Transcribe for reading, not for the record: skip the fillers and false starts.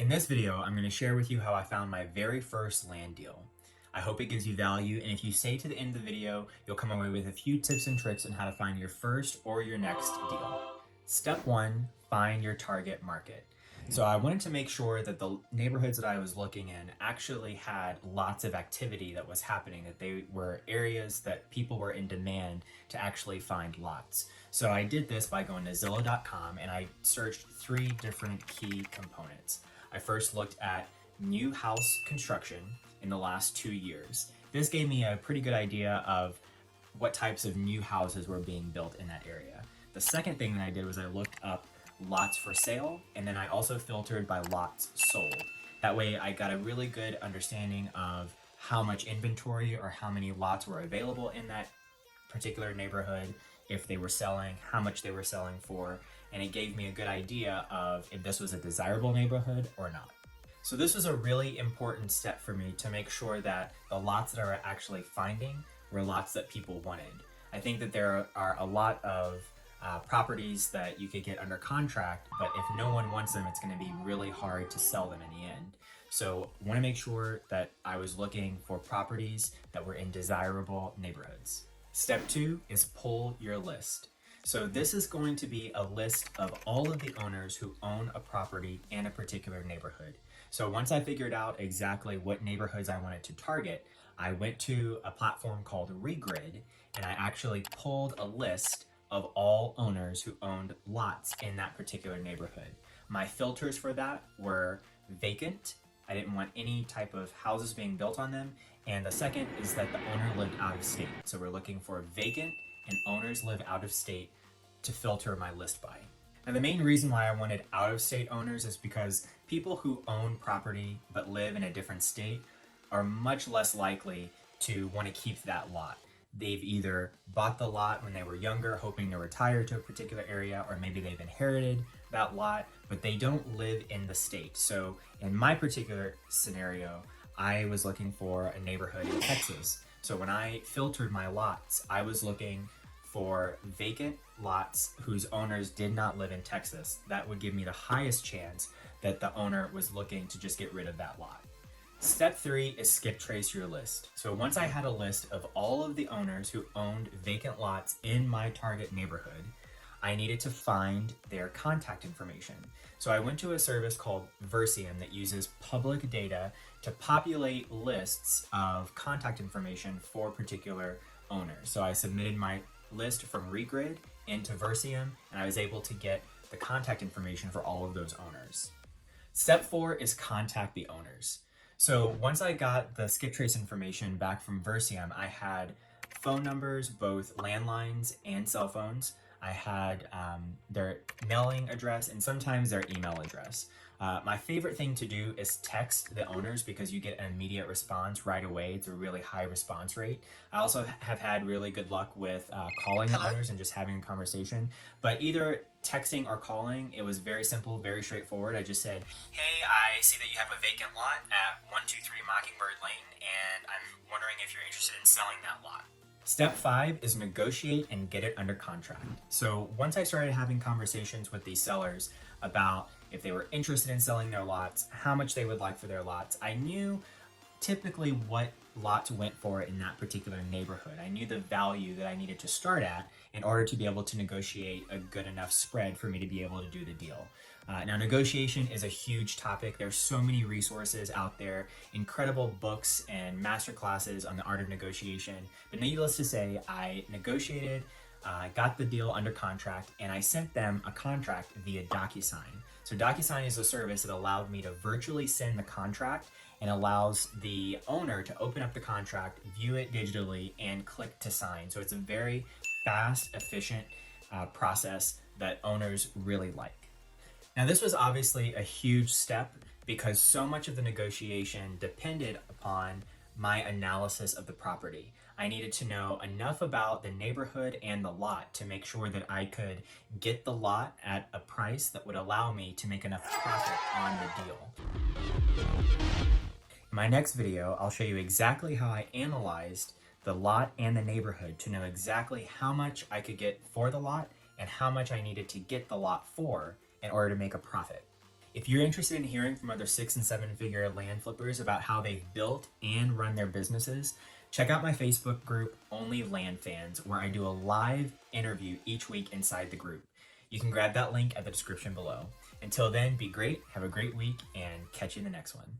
In this video, I'm going to share with you how I found my very first land deal. I hope it gives you value, and if you stay to the end of the video, you'll come away with a few tips and tricks on how to find your first or your next deal. Step 1, find your target market. So I wanted to make sure that the neighborhoods that I was looking in actually had lots of activity that was happening, that they were areas that people were in demand to actually find lots. So I did this by going to Zillow.com and I searched 3 different key components. I first looked at new house construction in the last 2 years. This gave me a pretty good idea of what types of new houses were being built in that area. The second thing that I did was I looked up lots for sale, and then I also filtered by lots sold. That way I got a really good understanding of how much inventory or how many lots were available in that particular neighborhood, if they were selling, how much they were selling for, and it gave me a good idea of if this was a desirable neighborhood or not. So this was a really important step for me to make sure that the lots that I were actually finding were lots that people wanted. I think that there are a lot of properties that you could get under contract, but if no one wants them, it's going to be really hard to sell them in the end. So I want to make sure that I was looking for properties that were in desirable neighborhoods. Step 2 is pull your list. So this is going to be a list of all of the owners who own a property in a particular neighborhood. So once I figured out exactly what neighborhoods I wanted to target, I went to a platform called Regrid, and I actually pulled a list of all owners who owned lots in that particular neighborhood. My filters for that were vacant. I didn't want any type of houses being built on them. And the second is that the owner lived out of state. So we're looking for vacant and owners live out of state to filter my list by. And the main reason why I wanted out of state owners is because people who own property but live in a different state are much less likely to want to keep that lot. They've either bought the lot when they were younger, hoping to retire to a particular area, or maybe they've inherited that lot, but they don't live in the state. So in my particular scenario, I was looking for a neighborhood in Texas. So when I filtered my lots, I was looking for vacant lots whose owners did not live in Texas. That would give me the highest chance that the owner was looking to just get rid of that lot. Step 3 is skip trace your list. So once I had a list of all of the owners who owned vacant lots in my target neighborhood, I needed to find their contact information. So I went to a service called Versium that uses public data to populate lists of contact information for particular owners. So I submitted my list from Regrid into Versium, and I was able to get the contact information for all of those owners. Step 4 is contact the owners. So once I got the skip trace information back from Versium, I had phone numbers, both landlines and cell phones. I had their mailing address and sometimes their email address. My favorite thing to do is text the owners because you get an immediate response right away. It's a really high response rate. I also have had really good luck with calling the owners and just having a conversation. But either texting or calling, it was very simple, very straightforward. I just said, hey, I see that you have a vacant lot at 123 Mockingbird Lane, and I'm wondering if you're interested in selling that lot. Step 5 is negotiate and get it under contract. So once I started having conversations with these sellers about if they were interested in selling their lots, how much they would like for their lots, I knew typically what lots went for in that particular neighborhood. I knew the value that I needed to start at in order to be able to negotiate a good enough spread for me to be able to do the deal. Now, negotiation is a huge topic. There's so many resources out there, incredible books and master classes on the art of negotiation. But needless to say, I negotiated, got the deal under contract, and I sent them a contract via DocuSign. So DocuSign is a service that allowed me to virtually send the contract and allows the owner to open up the contract, view it digitally, and click to sign. So it's a very fast, efficient process that owners really like. Now, this was obviously a huge step because so much of the negotiation depended upon my analysis of the property. I needed to know enough about the neighborhood and the lot to make sure that I could get the lot at a price that would allow me to make enough profit on the deal. In my next video, I'll show you exactly how I analyzed the lot and the neighborhood to know exactly how much I could get for the lot and how much I needed to get the lot for in order to make a profit. If you're interested in hearing from other 6 and 7 figure land flippers about how they've built and run their businesses, check out my Facebook group, OnlyLandFans, where I do a live interview each week inside the group. You can grab that link at the description below. Until then, be great, have a great week, and catch you in the next one.